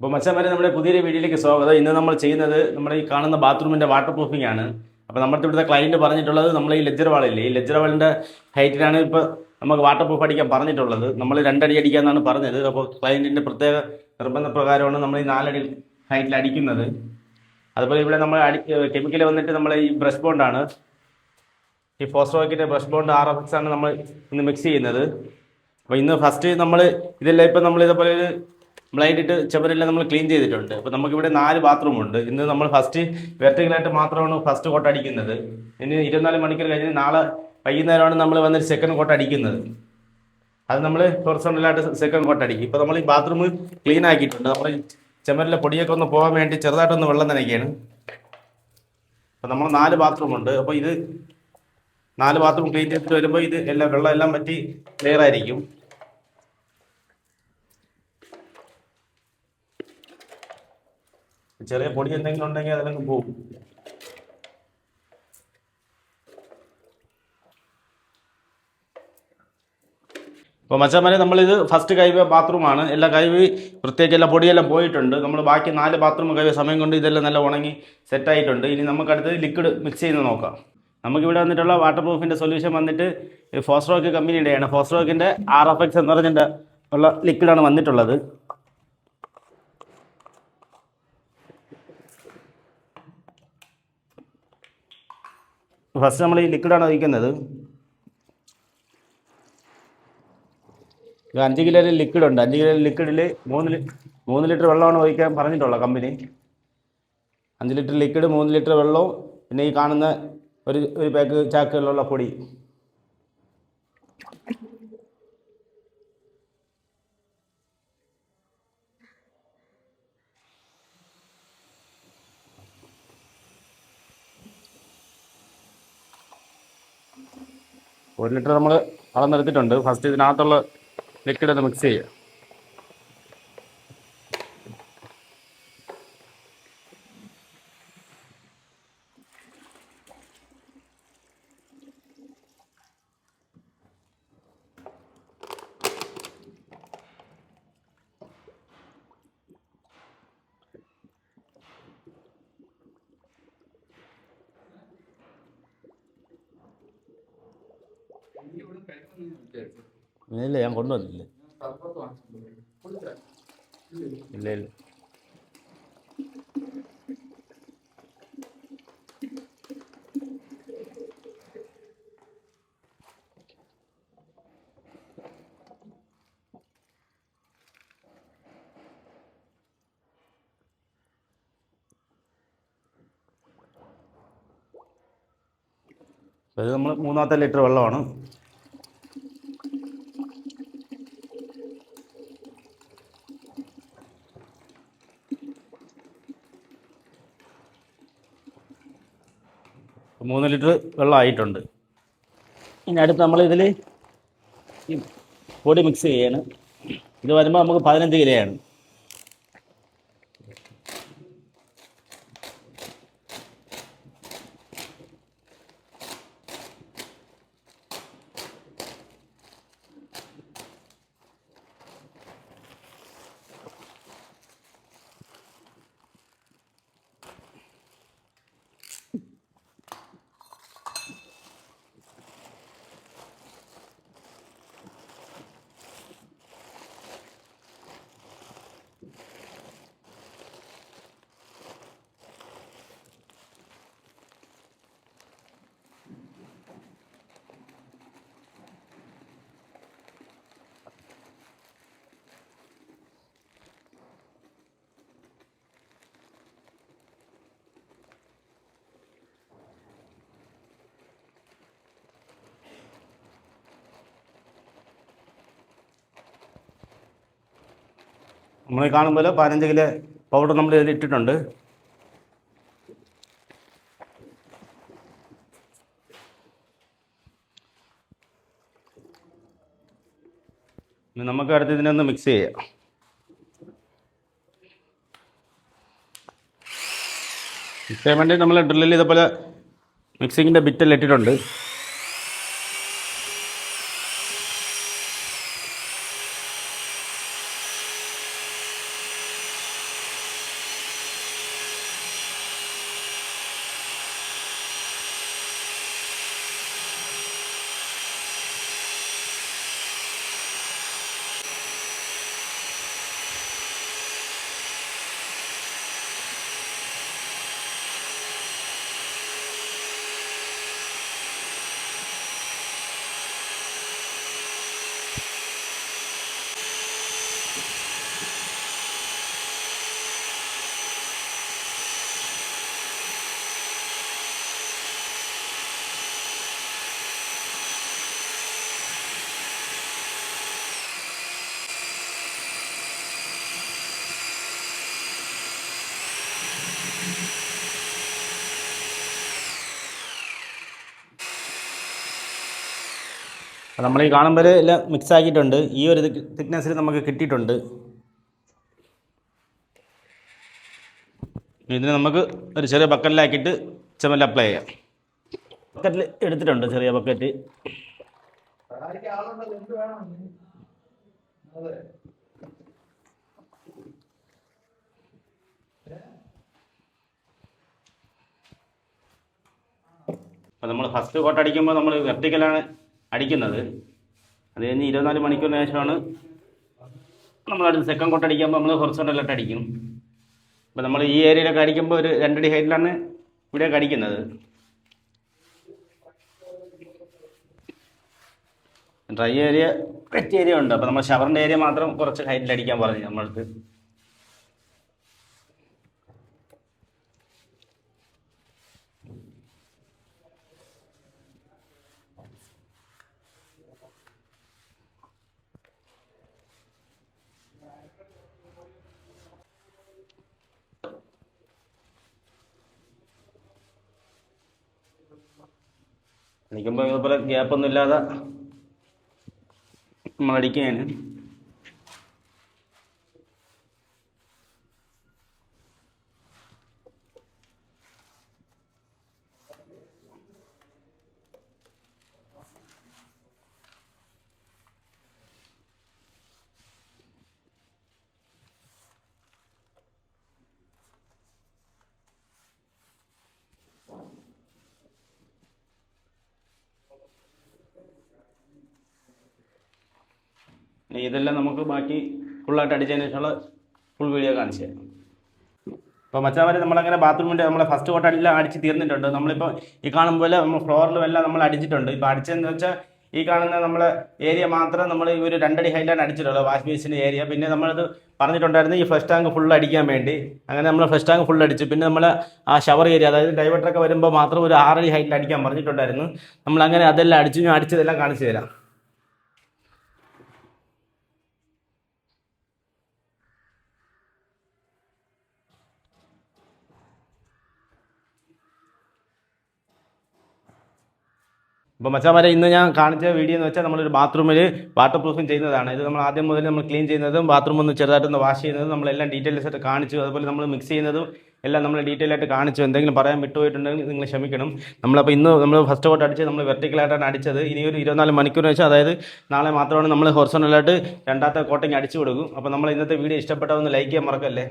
അപ്പോൾ മച്ചാന്മാരെ നമ്മുടെ പുതിയൊരു വീഡിയോയിലേക്ക് സ്വാഗതം. ഇന്ന് നമ്മൾ ചെയ്യുന്നത് നമ്മുടെ ഈ കാണുന്ന ബാത്റൂമിൻ്റെ വാട്ടർ പ്രൂഫിംഗ് ആണ്. അപ്പോൾ നമ്മുടെ ഇവിടുത്തെ ക്ലയൻറ്റ് പറഞ്ഞിട്ടുള്ളത് നമ്മൾ ഈ ലെജർ വാളില്ലേ, ഈ ലെജർ വാളിൻ്റെ ഹൈറ്റിലാണ് ഇപ്പോൾ നമുക്ക് വാട്ടർ പ്രൂഫ് അടിക്കാൻ പറഞ്ഞിട്ടുള്ളത്. നമ്മൾ 2 അടി അടിക്കാമെന്നാണ് പറഞ്ഞത്. അപ്പോൾ ക്ലയൻറ്റിൻ്റെ പ്രത്യേക നിർബന്ധപ്രകാരമാണ് നമ്മൾ ഈ 4 അടി ഹൈറ്റിൽ അടിക്കുന്നത്. അതുപോലെ ഇവിടെ നമ്മൾ കെമിക്കൽ വന്നിട്ട് നമ്മൾ ഈ ബ്രഷ് ബോണ്ടാണ്, ഈ ഫോസ്ട്രോക്കിൻ്റെ ബ്രഷ് ബോണ്ട് RFX ആണ് നമ്മൾ ഇന്ന് മിക്സ് ചെയ്യുന്നത്. അപ്പോൾ ഇന്ന് ഫസ്റ്റ് നമ്മൾ ഇതെല്ലാം ഇപ്പം നമ്മൾ ഇതേപോലെ ഒരു ബ്ലൈൻഡ് ഇട്ട് ചുമരെല്ലാം നമ്മൾ ക്ലീൻ ചെയ്തിട്ടുണ്ട്. അപ്പോൾ നമുക്കിവിടെ 4 ബാത്റൂം ഉണ്ട്. ഇന്ന് നമ്മൾ ഫസ്റ്റ് വെർട്ടിക്കലായിട്ട് മാത്രമാണ് ഫസ്റ്റ് കോട്ട് അടിക്കുന്നത്. ഇനി 24 മണിക്കൂർ കഴിഞ്ഞ് നാളെ വൈകുന്നേരമാണ് നമ്മൾ വന്നിട്ട് സെക്കൻഡ് കോട്ട് അടിക്കുന്നത്. അത് നമ്മൾ ഹൊറിസോണ്ടലായിട്ട് സെക്കൻഡ് കോട്ട് അടിക്കും. ഇപ്പോൾ നമ്മൾ ഈ ബാത്റൂം ക്ലീൻ ആക്കിയിട്ടുണ്ട്. നമ്മൾ ചുമരിലെ പൊടിയൊക്കെ ഒന്ന് പോകാൻ വേണ്ടി ചെറുതായിട്ടൊന്ന് വെള്ളം നനയ്ക്കുകയാണ്. അപ്പോൾ നമ്മൾ 4 ബാത്റൂം ഉണ്ട്. അപ്പോൾ ഇത് 4 ബാത്റൂം ക്ലീൻ ചെയ്തിട്ട് വരുമ്പോൾ ഇത് എല്ലാം വെള്ളം എല്ലാം പറ്റി ക്ലിയർ ആയിരിക്കും. ചെറിയ പൊടി എന്തെങ്കിലും ഉണ്ടെങ്കിൽ അതിലങ്ങ് പോകും. അപ്പോൾ മച്ചാന്മാരെ നമ്മളിത് ഫസ്റ്റ് കൈവ ബാത്റൂമാണ്. എല്ലാ കൈവി പ്രത്യേകിച്ച് എല്ലാ പൊടിയെല്ലാം പോയിട്ടുണ്ട്. നമ്മൾ ബാക്കി 4 ബാത്റൂം കൈവ സമയം കൊണ്ട് ഇതെല്ലാം നല്ല ഉണങ്ങി സെറ്റായിട്ടുണ്ട്. ഇനി നമുക്കടുത്ത് ലിക്വിഡ് മിക്സ് ചെയ്യുന്നത് നോക്കാം. നമുക്കിവിടെ വന്നിട്ടുള്ള വാട്ടർ പ്രൂഫിൻ്റെ സൊല്യൂഷൻ വന്നിട്ട് ഫോസ്ട്രോക്ക് കമ്പനിയുടെയാണ്. ഫോസ്ട്രോക്കിൻ്റെ RFX എന്ന് പറഞ്ഞിട്ട് ഉള്ള ലിക്വിഡാണ് വന്നിട്ടുള്ളത്. ഫസ്റ്റ് നമ്മൾ ഈ ലിക്വിഡാണ് ഒഴിക്കുന്നത്. 5 കിലോ ലിക്വിഡ് ഉണ്ട്. 5 കിലോ ലിക്വിഡിൽ 3 ലിറ്റർ വെള്ളമാണ് ഒഴിക്കാൻ പറഞ്ഞിട്ടുള്ളത് കമ്പനി. 5 ലിറ്റർ ലിക്വിഡ്, 3 ലിറ്റർ വെള്ളവും, പിന്നെ ഈ കാണുന്ന ഒരു പാക്ക് ചാക്കുകളിലുള്ള പൊടി. ഒരു ലിറ്റർ നമ്മൾ അളന്നെടുത്തിട്ടുണ്ട്. ഫസ്റ്റ് ഇതിനകത്തുള്ള ലിക്വിഡ് ഒന്ന് മിക്സ് ചെയ്യുക. ഇല്ല, ഞാൻ കൊണ്ടുവന്നില്ല. ഇല്ല ഇല്ല. ഇത് നമ്മൾ 3 ലിറ്റർ വെള്ളമാണ്. മൂന്ന് ലിറ്റർ വെള്ളം ആയിട്ടുണ്ട്. ഇനി അടുത്ത് നമ്മൾ ഇതിൽ ഈ പൊടി മിക്സ് ചെയ്യാണ്. ഇത് വരുമ്പോൾ നമുക്ക് 15 കിലോയാണ്. നമ്മൾ കാണുമ്പോൾ 15 കിലോ പൗഡർ നമ്മൾ ഇതിൽ ഇട്ടിട്ടുണ്ട്. ഇനി നമുക്ക് അടുത്ത് ഇതിനൊന്ന് മിക്സ് ചെയ്യാം. മിക്സ് ചെയ്യാൻ വേണ്ടി നമ്മൾ ഡ്രില്ലിൽ ഇതേപോലെ മിക്സിങ്ങിൻ്റെ ബിറ്റെല്ലാം ഇട്ടിട്ടുണ്ട്. നമ്മൾ ഈ കാണുമ്പോൾ എല്ലാം മിക്സ് ആക്കിയിട്ടുണ്ട്. ഈ ഒരു തിക്നെസ്സിൽ നമുക്ക് കിട്ടിയിട്ടുണ്ട്. ഇതിന് നമുക്ക് ഒരു ചെറിയ ബക്കറ്റിലാക്കിയിട്ട് ചുമല് അപ്ലൈ ചെയ്യാം. ബക്കറ്റിൽ എടുത്തിട്ടുണ്ട്, ചെറിയ ബക്കറ്റ്. അപ്പോൾ നമ്മൾ ഫസ്റ്റ് കോട്ട് അടിക്കുമ്പോൾ നമ്മൾ വെർട്ടിക്കലാണ് അടിക്കുന്നത്. അത് കഴിഞ്ഞ് 24 മണിക്കൂറിന് ശേഷമാണ് നമ്മളടുത്ത് സെക്കൻഡ് കോട്ട് അടിക്കുമ്പോൾ നമ്മൾ ഹൊറിസോണ്ടലായിട്ട് അടിക്കും. അപ്പോൾ നമ്മൾ ഈ ഏരിയയിലൊക്കെ അടിക്കുമ്പോൾ ഒരു 2 അടി ഹൈറ്റിലാണ് ഇവിടെയൊക്കെ അടിക്കുന്നത്. ഡ്രൈ ഏരിയ, വെറ്റ് ഏരിയ ഉണ്ട്. അപ്പോൾ നമ്മൾ ഷവറിൻ്റെ ഏരിയ മാത്രം കുറച്ച് ഹൈറ്റിൽ അടിക്കാൻ പറഞ്ഞു നമ്മൾക്ക്. അടിക്കുമ്പോൾ ഇതുപോലെ ഗ്യാപ്പൊന്നും ഇല്ലാതെ നമ്മൾ അടിക്കുകയാണ്. ഇതെല്ലാം നമുക്ക് ബാക്കി ഫുള്ളായിട്ട് അടിച്ചതിന് ശേഷമുള്ള ഫുൾ വീഡിയോ കാണിച്ചു തരാം. ഇപ്പോൾ മച്ചാമാർ നമ്മളങ്ങനെ ബാത്റൂമിൻ്റെ നമ്മളെ ഫസ്റ്റ് കോട്ട് എല്ലാം അടിച്ച് തീർന്നിട്ടുണ്ട്. നമ്മളിപ്പോൾ ഈ കാണുമ്പോൾ നമ്മൾ ഫ്ലോറിലും എല്ലാം നമ്മൾ അടിച്ചിട്ടുണ്ട്. ഇപ്പോൾ അടിച്ചതെന്ന് വെച്ചാൽ ഈ കാണുന്ന നമ്മളെ ഏരിയ മാത്രം നമ്മൾ ഈ ഒരു 2 അടി ഹൈറ്റിലാണ് അടിച്ചിട്ടുള്ളത്, വാഷ് ബേസിൻ്റെ ഏരിയ. പിന്നെ നമ്മളത് പറഞ്ഞിട്ടുണ്ടായിരുന്നു ഈ ഫ്ലഷ് ടാങ്ക് ഫുൾ അടിക്കാൻ വേണ്ടി. അങ്ങനെ നമ്മൾ ഫ്ലഷ് ടാങ്ക് ഫുൾ അടിച്ചു. പിന്നെ നമ്മൾ ആ ഷവർ ഏരിയ, അതായത് ഡൈവേർട്ടറൊക്കെ വരുമ്പോൾ മാത്രം ഒരു 6 അടി ഹൈറ്റിൽ അടിക്കാൻ പറഞ്ഞിട്ടുണ്ടായിരുന്നു. നമ്മളങ്ങനെ അതെല്ലാം അടിച്ചു. ഞാൻ അടിച്ചതെല്ലാം കാണിച്ചു തരാം. അപ്പോൾ മച്ചാമാരെ ഇന്ന് ഞാൻ കാണിച്ച വീഡിയോ എന്ന് വെച്ചാൽ നമ്മളൊരു ബാത്റൂമിൽ വാട്ടർ പ്രൂഫിങ് ചെയ്യുന്നതാണ്. ഇത് നമ്മൾ ആദ്യം മുതൽ നമ്മൾ ക്ലീൻ ചെയ്യുന്നതും ബാത്റൂം ഒന്ന് ചെറുതായിട്ടൊന്ന് വാഷ് ചെയ്യുന്നതും നമ്മളെല്ലാം ഡീറ്റെയിൽസ് ആയിട്ട് കാണിച്ചു. അതുപോലെ നമ്മൾ മിക്സ് ചെയ്യുന്നതും എല്ലാം നമ്മൾ ഡീറ്റെയിൽ ആയിട്ട് കാണിച്ചു. എന്തെങ്കിലും പറയാൻ വിട്ടുപോയിട്ടുണ്ടെങ്കിൽ നിങ്ങൾ ക്ഷമിക്കണം. നമ്മളപ്പോൾ ഇന്ന് നമ്മൾ ഫസ്റ്റ് കോട്ട് അടിച്ച് നമ്മൾ വെർട്ടിക്കലായിട്ടാണ് അടിച്ചത്. ഇനി ഒരു 24 മണിക്കൂറിന് ശേഷം, അതായത് നാളെ മാത്രമാണ് നമ്മൾ ഹൊറിസോണ്ടലായിട്ട് രണ്ടാമത്തെ കോട്ടിങ് അടിച്ചു കൊടുക്കും. അപ്പോൾ നമ്മൾ ഇന്നത്തെ വീഡിയോ ഇഷ്ടപ്പെട്ടതൊന്ന് ലൈക്ക് ചെയ്യാൻ മറക്കല്ലേ.